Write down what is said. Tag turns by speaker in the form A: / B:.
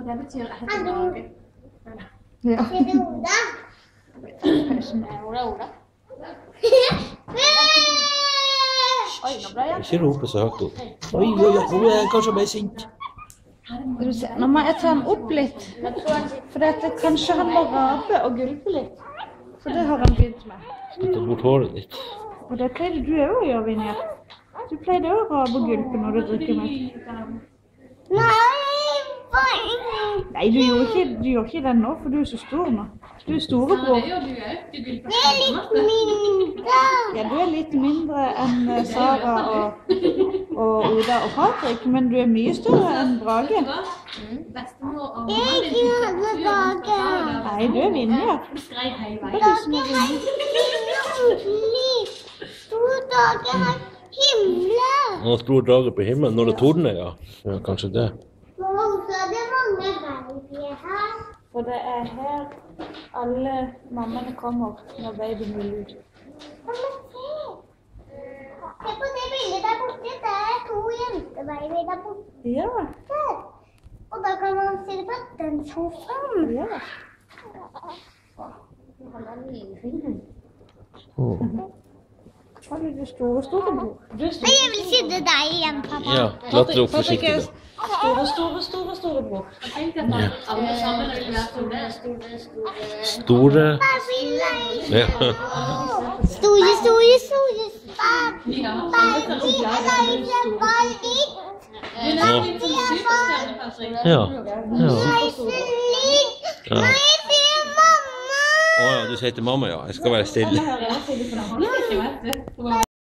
A: For det betyr etter mage.
B: Ja.
C: Er det Oda?
A: Oda. Oi, nå ble jeg.
D: Ikke rope så høyt opp. Oi, nå er jeg kanskje mer sint.
B: Skal du se, nå må jeg ta han opp litt. For kanskje han må rape og gulpe litt. For det har han begynt med.
D: Skal ta bort håret ditt.
B: Og det pleide du også å gjøre, Vinja. Du pleide også å rape og gulpe når du drikker melk. Nei, du gjør ikke den nå, for du er så stor nå. Du er storebror.
A: Det gjør du jo. Du gulper
C: Jeg er litt mindre.
B: Ja, du er litt mindre enn Sara og Oda og Patrick, men du er mye større enn Brage.
A: Bestemor og
C: Jeg er ikke alle dager.
B: Nei, du er Vinja.
A: Du skrei hele veien.
C: Dager har himmel. Store dager har himmel.
D: Nå stor drage på himmelen når det tordner, ja. Ja, kanskje det.
C: Mamma, så er det mange babyer her.
B: For det er her alle mammene kommer når babyen vil ut.
C: Mamma, se. Se på det bildet der borte. Det er 2 jentebabyer der borte.
B: Ja,
C: Og da kan man se det på den sofaen.
B: ja. Har du det store storebror?
C: Jeg vil sitte deg igjen, pappa.
D: Ja, klatre opp forsiktig da.
B: Storebror.
A: Tenk at alle sammen vil være
D: Store. Ja.
C: Store.
A: Ja,
C: Baldi er baldi. Baldi er baldi.
D: Ja.
C: Nei, sier mamma.
D: Åja, du sier til mamma, ja. Jeg skal være stille.
A: Hun har ikke vært det.